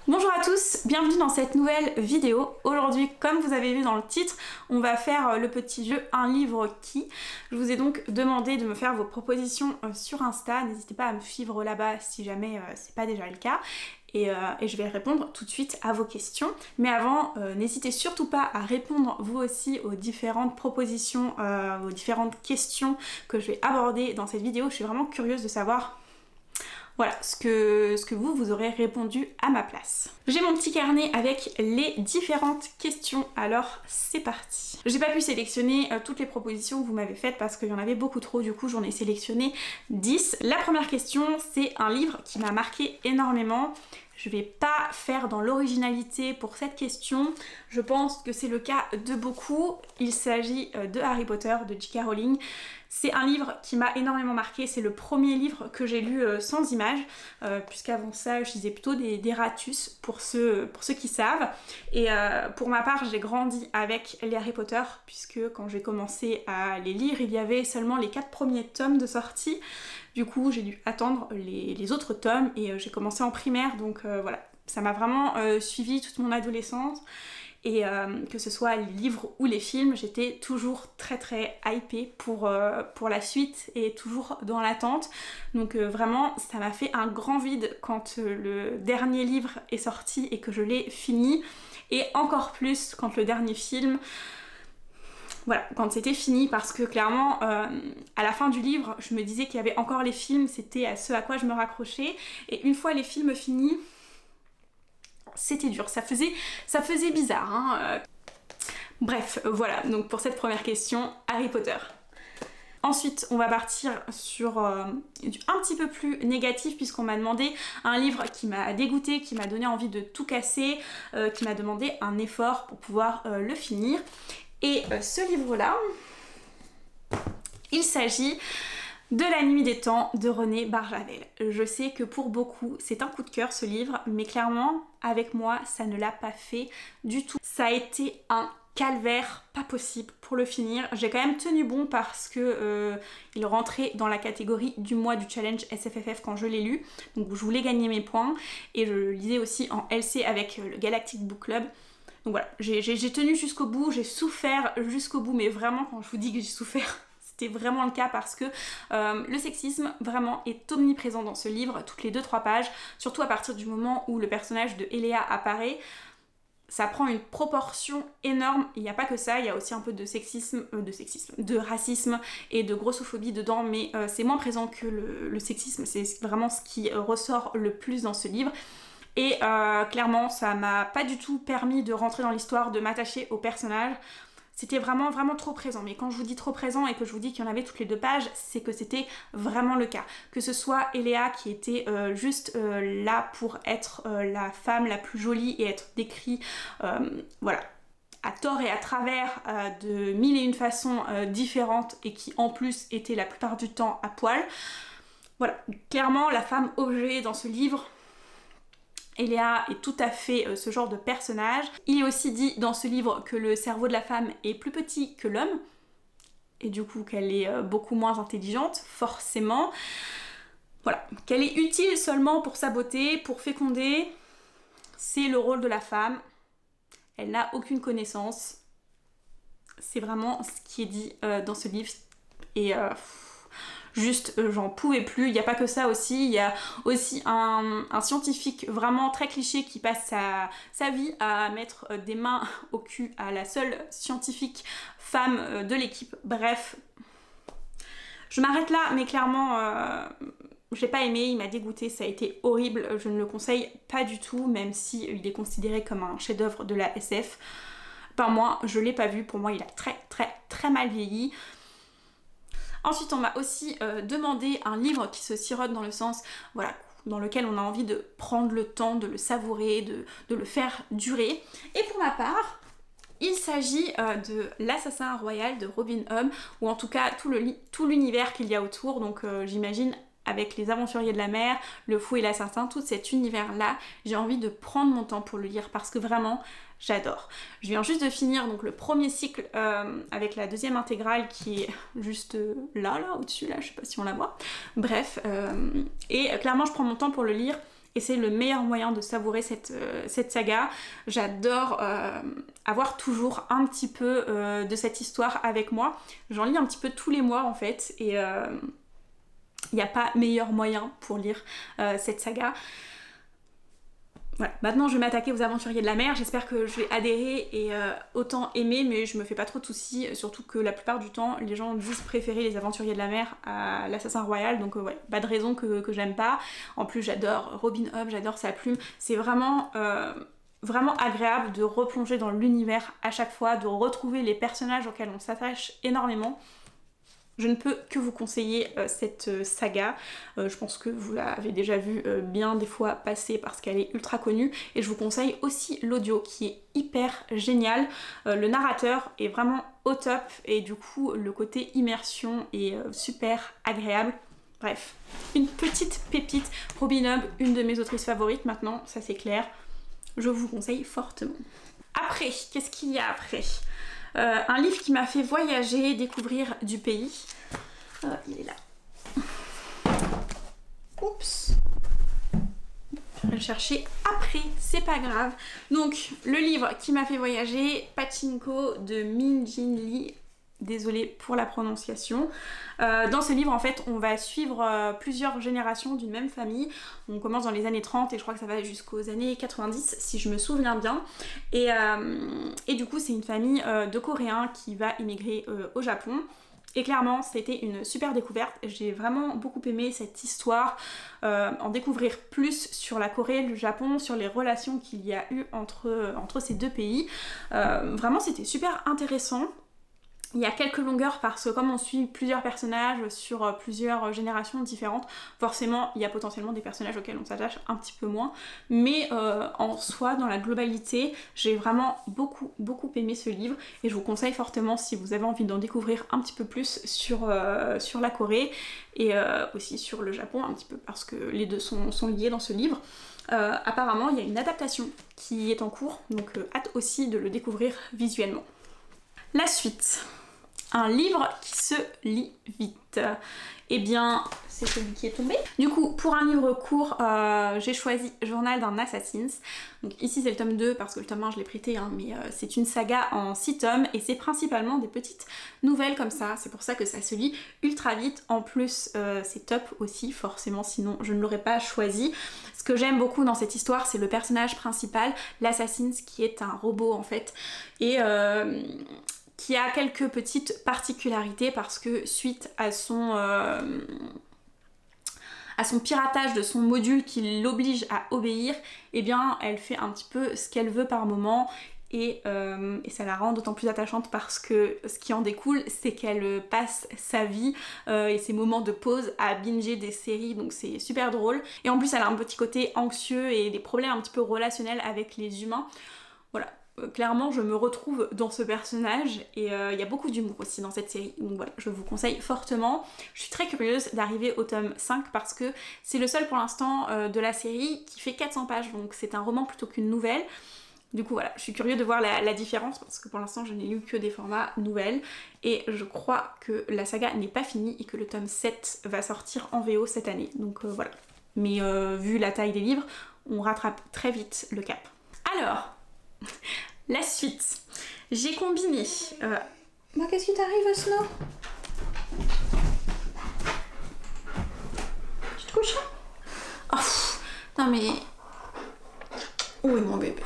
Bonjour à tous, bienvenue dans cette nouvelle vidéo. Aujourd'hui, comme vous avez vu dans le titre, on va faire le petit jeu Un livre qui. Je vous ai donc demandé de me faire vos propositions sur Insta. N'hésitez pas à me suivre là-bas si jamais c'est pas déjà le cas. Et je vais répondre tout de suite à vos questions. Mais avant, n'hésitez surtout pas à répondre vous aussi aux différentes propositions, aux différentes questions que je vais aborder dans cette vidéo. Je suis vraiment curieuse de savoir voilà, ce que vous aurez répondu à ma place. J'ai mon petit carnet avec les différentes questions, alors c'est parti. J'ai pas pu sélectionner toutes les propositions que vous m'avez faites parce qu'il y en avait beaucoup trop, du coup j'en ai sélectionné 10. La première question, c'est un livre qui m'a marqué énormément. Je vais pas faire dans l'originalité pour cette question, je pense que c'est le cas de beaucoup. Il s'agit de Harry Potter de J.K. Rowling. C'est un livre qui m'a énormément marqué, c'est le premier livre que j'ai lu sans images, puisqu'avant ça je lisais plutôt des ratus pour ceux qui savent. Et pour ma part j'ai grandi avec les Harry Potter, puisque quand j'ai commencé à les lire, il y avait seulement les 4 premiers tomes de sortie. Du coup j'ai dû attendre les autres tomes et j'ai commencé en primaire, donc voilà, ça m'a vraiment suivi toute mon adolescence. Et que ce soit les livres ou les films, j'étais toujours très hypée pour la suite et toujours dans l'attente. Donc vraiment, ça m'a fait un grand vide quand le dernier livre est sorti et que je l'ai fini. Et encore plus quand le dernier film... Voilà, quand c'était fini, parce que clairement, à la fin du livre, je me disais qu'il y avait encore les films, c'était à ce à quoi je me raccrochais. Et une fois les films finis... C'était dur, ça faisait bizarre, hein. Bref, voilà, donc pour cette première question, Harry Potter. Ensuite, on va partir sur du un petit peu plus négatif, puisqu'on m'a demandé un livre qui m'a dégoûté, qui m'a donné envie de tout casser, qui m'a demandé un effort pour pouvoir le finir. Et ce livre-là, il s'agit de La Nuit des Temps de René Barjavel. Je sais que pour beaucoup c'est un coup de cœur ce livre, mais clairement avec moi ça ne l'a pas fait du tout. Ça a été un calvaire pas possible pour le finir. J'ai quand même tenu bon parce que il rentrait dans la catégorie du mois du challenge SFFF quand je l'ai lu, donc je voulais gagner mes points et je le lisais aussi en LC avec le Galactic Book Club. Donc voilà, j'ai tenu jusqu'au bout, j'ai souffert jusqu'au bout, mais vraiment quand je vous dis que j'ai souffert, c'était vraiment le cas parce que le sexisme vraiment est omniprésent dans ce livre, toutes les 2-3 pages, surtout à partir du moment où le personnage de Eléa apparaît. Ça prend une proportion énorme. Il n'y a pas que ça, il y a aussi un peu de racisme et de grossophobie dedans, mais c'est moins présent que le sexisme, c'est vraiment ce qui ressort le plus dans ce livre. Et clairement ça m'a pas du tout permis de rentrer dans l'histoire, de m'attacher au personnage. C'était vraiment trop présent, mais quand je vous dis trop présent et que je vous dis qu'il y en avait toutes les 2 pages, c'est que c'était vraiment le cas. Que ce soit Eléa qui était juste là pour être la femme la plus jolie et être décrite, voilà, à tort et à travers de 1001 façons différentes, et qui en plus était la plupart du temps à poil. Voilà, clairement la femme objet dans ce livre, Eléa est tout à fait ce genre de personnage. Il est aussi dit dans ce livre que le cerveau de la femme est plus petit que l'homme, et du coup qu'elle est beaucoup moins intelligente, forcément. Voilà, qu'elle est utile seulement pour sa beauté, pour féconder, c'est le rôle de la femme. Elle n'a aucune connaissance. C'est vraiment ce qui est dit dans ce livre, et... juste j'en pouvais plus. Il n'y a pas que ça aussi, il y a aussi un scientifique vraiment très cliché qui passe sa vie à mettre des mains au cul à la seule scientifique femme de l'équipe. Bref, je m'arrête là, mais clairement j'ai pas aimé, il m'a dégoûté, ça a été horrible, je ne le conseille pas du tout, même si il est considéré comme un chef-d'œuvre de la SF. Par moi, je l'ai pas vu, pour moi il a très mal vieilli. Ensuite, on m'a aussi demandé un livre qui se sirote, dans le sens, voilà, dans lequel on a envie de prendre le temps, de le savourer, de le faire durer. Et pour ma part, il s'agit de L'Assassin Royal de Robin Hobb, ou en tout cas tout l'univers qu'il y a autour, donc j'imagine avec les aventuriers de la mer, le fou et l'assassin, tout cet univers-là, j'ai envie de prendre mon temps pour le lire parce que vraiment, j'adore. Je viens juste de finir donc le premier cycle avec la 2e intégrale qui est juste là, au-dessus, là, je sais pas si on la voit. Bref, et clairement je prends mon temps pour le lire. et c'est le meilleur moyen de savourer cette saga. J'adore avoir toujours un petit peu de cette histoire avec moi. J'en lis un petit peu tous les mois en fait, et il n'y a pas meilleur moyen pour lire cette saga. Voilà, maintenant je vais m'attaquer aux Aventuriers de la Mer, j'espère que je vais adhérer et autant aimer, mais je me fais pas trop de soucis, surtout que la plupart du temps les gens disent préférer les Aventuriers de la Mer à l'Assassin Royal, donc ouais, pas de raison que j'aime pas. En plus j'adore Robin Hood, j'adore sa plume, c'est vraiment agréable de replonger dans l'univers à chaque fois, de retrouver les personnages auxquels on s'attache énormément. Je ne peux que vous conseiller cette saga. Je pense que vous l'avez déjà vue bien des fois passer parce qu'elle est ultra connue. Et je vous conseille aussi l'audio qui est hyper génial. Le narrateur est vraiment au top et du coup le côté immersion est super agréable. Bref, une petite pépite. Robin Hood, une de mes autrices favorites maintenant, ça c'est clair. Je vous conseille fortement. Après, qu'est-ce qu'il y a après ? Un livre qui m'a fait voyager, découvrir du pays. Il est là. Oups. Je vais le chercher après, c'est pas grave. Donc, le livre qui m'a fait voyager, Pachinko de Min Jin Lee. Désolée pour la prononciation. Dans ce livre, en fait, on va suivre plusieurs générations d'une même famille. On commence dans les années 30 et je crois que ça va jusqu'aux années 90, si je me souviens bien. Et du coup, c'est une famille de Coréens qui va immigrer au Japon. Et clairement, c'était une super découverte. J'ai vraiment beaucoup aimé cette histoire, en découvrir plus sur la Corée, le Japon, sur les relations qu'il y a eu entre ces deux pays. Vraiment, c'était super intéressant. Il y a quelques longueurs parce que comme on suit plusieurs personnages sur plusieurs générations différentes, forcément il y a potentiellement des personnages auxquels on s'attache un petit peu moins. Mais en soi, dans la globalité, j'ai vraiment beaucoup aimé ce livre et je vous conseille fortement si vous avez envie d'en découvrir un petit peu plus sur la Corée et aussi sur le Japon un petit peu parce que les deux sont liés dans ce livre. Apparemment il y a une adaptation qui est en cours, donc hâte aussi de le découvrir visuellement. La suite, un livre qui se lit vite. Eh bien, c'est celui qui est tombé. Du coup, pour un livre court, j'ai choisi Journal d'un Assassin. Donc ici c'est le tome 2 parce que le tome 1 je l'ai prêté, hein, mais c'est une saga en 6 tomes et c'est principalement des petites nouvelles comme ça. C'est pour ça que ça se lit ultra vite. En plus, c'est top aussi, forcément, sinon je ne l'aurais pas choisi. Ce que j'aime beaucoup dans cette histoire, c'est le personnage principal, l'Assassin, qui est un robot en fait. Et qui a quelques petites particularités parce que suite à son piratage de son module qui l'oblige à obéir, eh bien elle fait un petit peu ce qu'elle veut par moment et ça la rend d'autant plus attachante parce que ce qui en découle c'est qu'elle passe sa vie et ses moments de pause à binger des séries, donc c'est super drôle. Et en plus elle a un petit côté anxieux et des problèmes un petit peu relationnels avec les humains. Voilà. Clairement je me retrouve dans ce personnage et il y a beaucoup d'humour aussi dans cette série, donc voilà, je vous conseille fortement. Je suis très curieuse d'arriver au tome 5 parce que c'est le seul pour l'instant de la série qui fait 400 pages, donc c'est un roman plutôt qu'une nouvelle. Du coup voilà, je suis curieuse de voir la différence parce que pour l'instant je n'ai lu que des formats nouvelles et je crois que la saga n'est pas finie et que le tome 7 va sortir en VO cette année, donc voilà. Mais vu la taille des livres, on rattrape très vite le cap. Alors, la suite. J'ai combiné... qu'est-ce qui t'arrive, Snow? Tu te couches? Oh, non mais... Où est mon bébé?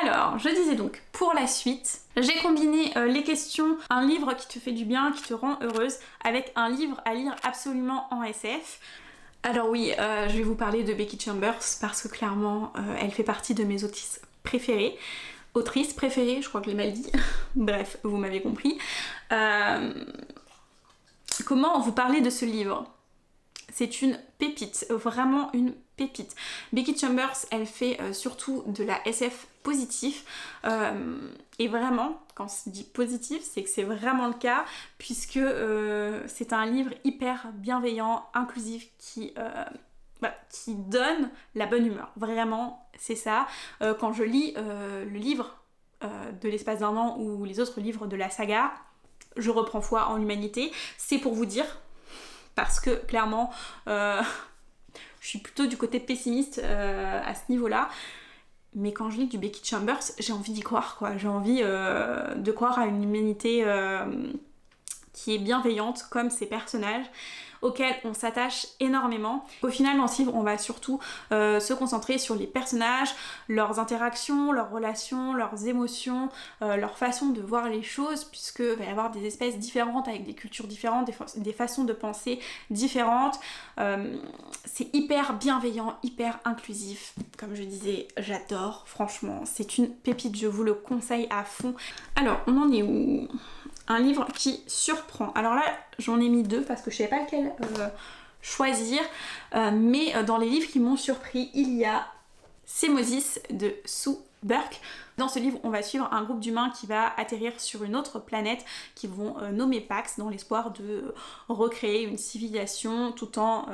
Alors, je disais donc, pour la suite, j'ai combiné les questions, un livre qui te fait du bien, qui te rend heureuse, avec un livre à lire absolument en SF. Alors oui, je vais vous parler de Becky Chambers parce que clairement, elle fait partie de mes autrices préférée, je crois que je l'ai mal dit, bref, vous m'avez compris. Comment vous parler de ce livre? C'est une pépite, vraiment une pépite. Becky Chambers, elle fait surtout de la SF positif, et vraiment, quand je dis positif, c'est que c'est vraiment le cas, puisque c'est un livre hyper bienveillant, inclusif, qui donne la bonne humeur. Vraiment, c'est ça. Quand je lis le livre de l'espace d'un an ou les autres livres de la saga, je reprends foi en l'humanité. C'est pour vous dire, parce que clairement, je suis plutôt du côté pessimiste à ce niveau-là. Mais quand je lis du Becky Chambers, j'ai envie d'y croire, quoi. J'ai envie de croire à une humanité qui est bienveillante, comme ces personnages auxquels on s'attache énormément. Au final, dans ce livre, on va surtout se concentrer sur les personnages, leurs interactions, leurs relations, leurs émotions, leur façon de voir les choses, puisque va y avoir des espèces différentes avec des cultures différentes, des façons de penser différentes. C'est hyper bienveillant, hyper inclusif. Comme je disais, j'adore, franchement, c'est une pépite, je vous le conseille à fond. Alors, on en est où ? Un livre qui surprend. Alors là, j'en ai mis 2 parce que je savais pas lequel choisir. Mais dans les livres qui m'ont surpris, il y a Sémosis de Sue Burke. Dans ce livre, on va suivre un groupe d'humains qui va atterrir sur une autre planète qu'ils vont nommer Pax dans l'espoir de recréer une civilisation tout en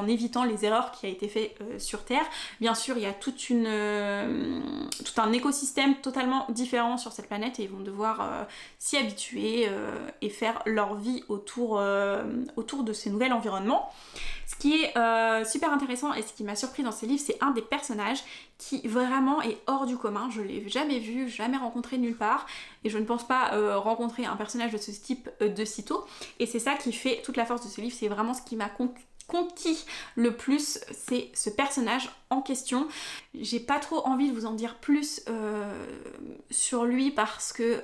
évitant les erreurs qui a été fait sur Terre. Bien sûr, il y a tout un écosystème totalement différent sur cette planète et ils vont devoir s'y habituer et faire leur vie autour de ces nouveaux environnements. Ce qui est super intéressant et ce qui m'a surpris dans ces livres, c'est un des personnages qui vraiment est hors du commun. Je l'ai jamais vu, jamais rencontré nulle part et je ne pense pas rencontrer un personnage de ce type de sitôt. Et c'est ça qui fait toute la force de ce livre, c'est vraiment ce qui m'a conquis le plus, c'est ce personnage en question. J'ai pas trop envie de vous en dire plus sur lui parce que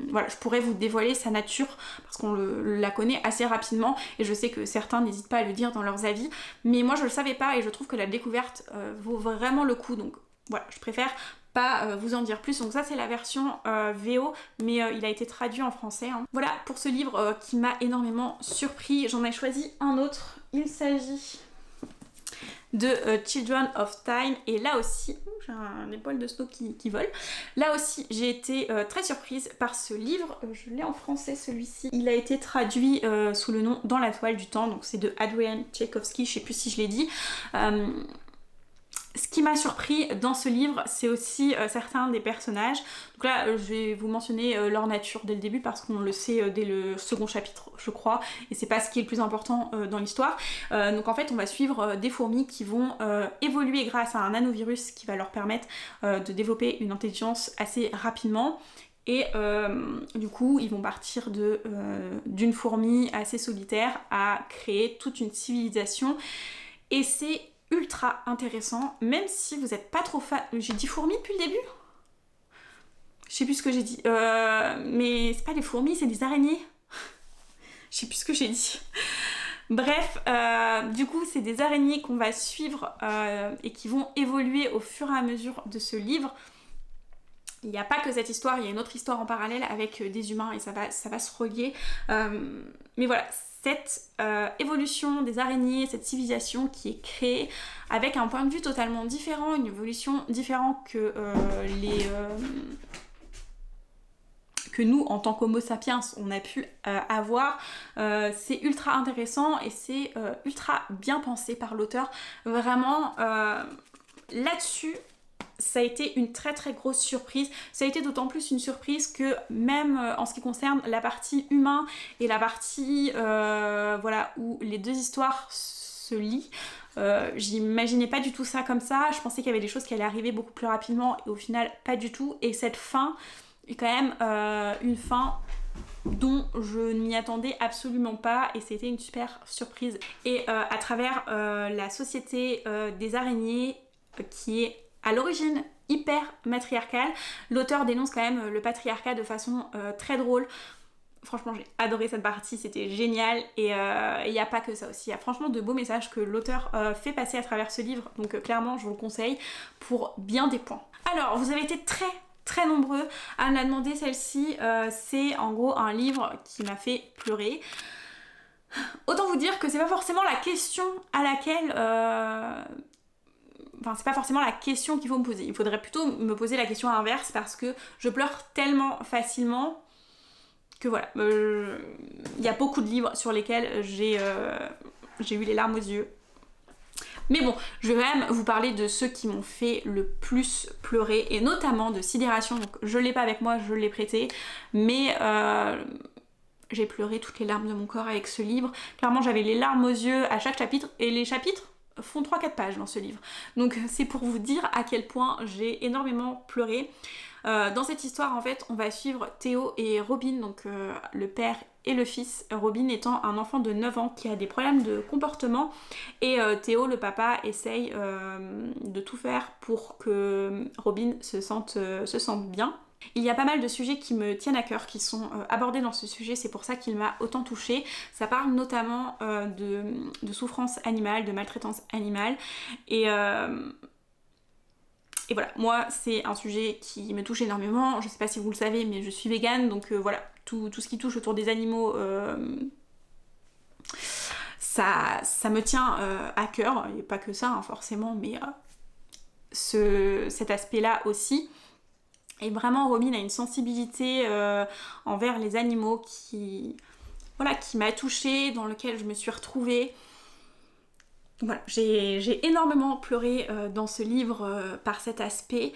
voilà, je pourrais vous dévoiler sa nature parce qu'on la connaît assez rapidement et je sais que certains n'hésitent pas à le dire dans leurs avis, mais moi je le savais pas et je trouve que la découverte vaut vraiment le coup, donc voilà, je préfère pas vous en dire plus. Donc ça c'est la version VO, mais il a été traduit en français. Hein. Voilà pour ce livre qui m'a énormément surpris. J'en ai choisi un autre. Il s'agit de Children of Time et là aussi, j'ai un épaule de snow qui vole. Là aussi j'ai été très surprise par ce livre. Je l'ai en français celui-ci. Il a été traduit sous le nom Dans la toile du temps, donc c'est de Adrian Tchaikovsky, je sais plus si je l'ai dit. Ce qui m'a surpris dans ce livre, c'est aussi certains des personnages. Donc là, je vais vous mentionner leur nature dès le début parce qu'on le sait dès le second chapitre, je crois, et c'est pas ce qui est le plus important dans l'histoire. Donc en fait, on va suivre des fourmis qui vont évoluer grâce à un nanovirus qui va leur permettre de développer une intelligence assez rapidement. Et du coup, ils vont partir d'une fourmi assez solitaire à créer toute une civilisation. Et c'est ultra intéressant, même si vous n'êtes pas trop fan. J'ai dit fourmis depuis le début ? Je sais plus ce que j'ai dit. Mais c'est pas des fourmis, c'est des araignées. Je sais plus ce que j'ai dit. Bref, du coup, c'est des araignées qu'on va suivre et qui vont évoluer au fur et à mesure de ce livre. Il n'y a pas que cette histoire, il y a une autre histoire en parallèle avec des humains et ça va se relier. Mais voilà, cette évolution des araignées, cette civilisation qui est créée avec un point de vue totalement différent, une évolution différente que nous, en tant qu'homo sapiens, on a pu avoir. C'est ultra intéressant et c'est ultra bien pensé par l'auteur. Vraiment, là-dessus, ça a été une très très grosse surprise. Ça a été d'autant plus une surprise que même en ce qui concerne la partie humain et la partie voilà, où les deux histoires se lient, j'imaginais pas du tout ça comme ça. Je pensais qu'il y avait des choses qui allaient arriver beaucoup plus rapidement et au final pas du tout. Et cette fin est quand même une fin dont je ne m'y attendais absolument pas et c'était une super surprise. Et à travers la société des araignées qui est à l'origine hyper matriarcale, l'auteur dénonce quand même le patriarcat de façon très drôle. Franchement, j'ai adoré cette partie, c'était génial et il n'y a pas que ça aussi. Il y a franchement de beaux messages que l'auteur fait passer à travers ce livre, donc clairement je vous le conseille pour bien des points. Alors, vous avez été très nombreux à me la demander celle-ci, c'est en gros un livre qui m'a fait pleurer. Autant vous dire que c'est pas forcément la question à laquelle... Enfin, c'est pas forcément la question qu'il faut me poser. Il faudrait plutôt me poser la question inverse parce que je pleure tellement facilement que voilà. Il y a beaucoup de livres sur lesquels j'ai eu les larmes aux yeux. Mais bon, je vais quand même vous parler de ceux qui m'ont fait le plus pleurer et notamment de Sidération. Donc je l'ai pas avec moi, je l'ai prêté. Mais j'ai pleuré toutes les larmes de mon corps avec ce livre. Clairement j'avais les larmes aux yeux à chaque chapitre, et les chapitres font 3-4 pages dans ce livre. Donc c'est pour vous dire à quel point j'ai énormément pleuré. Dans cette histoire en fait on va suivre Théo et Robin, donc le père et le fils. Robin étant un enfant de 9 ans qui a des problèmes de comportement, et Théo le papa essaye de tout faire pour que Robin se sente bien. Il y a pas mal de sujets qui me tiennent à cœur, qui sont abordés dans ce sujet, c'est pour ça qu'il m'a autant touchée. Ça parle notamment de souffrance animale, de maltraitance animale, et voilà, moi c'est un sujet qui me touche énormément. Je sais pas si vous le savez, mais je suis végane, donc voilà, tout ce qui touche autour des animaux, ça me tient à cœur, et pas que ça hein, forcément, mais cet aspect-là aussi. Et vraiment Robin a une sensibilité envers les animaux qui m'a touchée, dans lequel je me suis retrouvée. Voilà, j'ai énormément pleuré dans ce livre par cet aspect,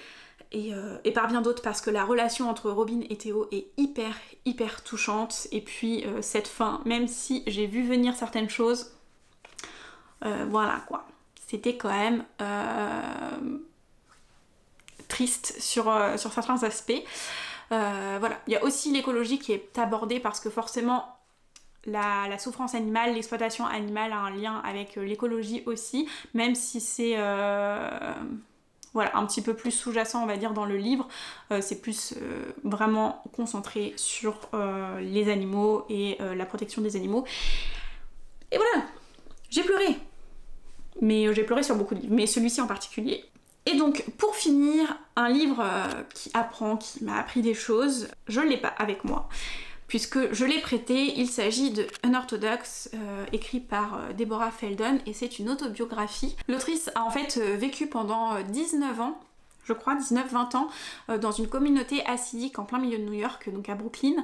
et par bien d'autres, parce que la relation entre Robin et Théo est hyper touchante. Et puis cette fin, même si j'ai vu venir certaines choses, voilà quoi, c'était quand même triste sur certains aspects. Voilà, il y a aussi l'écologie qui est abordée, parce que forcément la souffrance animale, l'exploitation animale a un lien avec l'écologie aussi, même si c'est voilà, un petit peu plus sous-jacent on va dire dans le livre. C'est plus vraiment concentré sur les animaux et la protection des animaux. Et voilà, j'ai pleuré, mais j'ai pleuré sur beaucoup de livres, mais celui-ci en particulier. Et donc pour finir, un livre qui m'a appris des choses, je ne l'ai pas avec moi puisque je l'ai prêté. Il s'agit de Unorthodox, écrit par Deborah Feldon, et c'est une autobiographie. L'autrice a en fait vécu pendant 19 ans, je crois, 19-20 ans, dans une communauté hassidique en plein milieu de New York, donc à Brooklyn.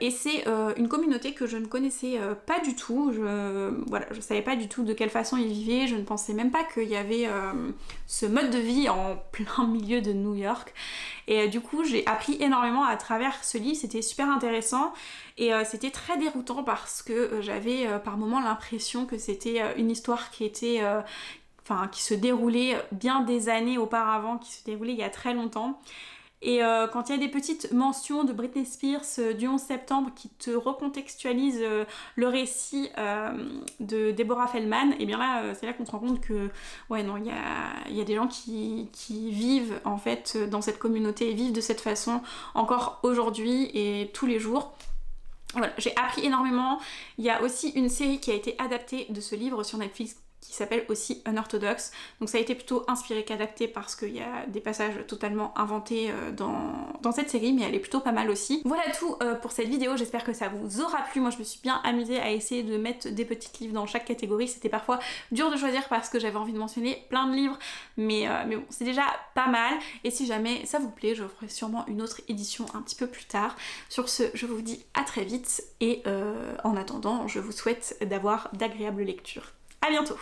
Et c'est une communauté que je ne connaissais pas du tout. Je savais pas du tout de quelle façon ils vivaient, je ne pensais même pas qu'il y avait ce mode de vie en plein milieu de New York. Et du coup j'ai appris énormément à travers ce livre, c'était super intéressant, et c'était très déroutant parce que j'avais par moments l'impression que c'était une histoire qui était... qui se déroulait bien des années auparavant, qui se déroulait il y a très longtemps. Et quand il y a des petites mentions de Britney Spears du 11 septembre qui te recontextualisent le récit de Deborah Feldman, et bien là c'est là qu'on se rend compte que ouais non, il y a des gens qui vivent en fait dans cette communauté et vivent de cette façon encore aujourd'hui et tous les jours. Voilà, j'ai appris énormément. Il y a aussi une série qui a été adaptée de ce livre sur Netflix qui s'appelle aussi Unorthodox. Donc ça a été plutôt inspiré qu'adapté, parce qu'il y a des passages totalement inventés dans cette série, mais elle est plutôt pas mal aussi. Voilà tout pour cette vidéo, j'espère que ça vous aura plu. Moi je me suis bien amusée à essayer de mettre des petits livres dans chaque catégorie. C'était parfois dur de choisir parce que j'avais envie de mentionner plein de livres, mais bon, c'est déjà pas mal. Et si jamais ça vous plaît, je ferai sûrement une autre édition un petit peu plus tard. Sur ce, je vous dis à très vite, et en attendant, je vous souhaite d'avoir d'agréables lectures. À bientôt!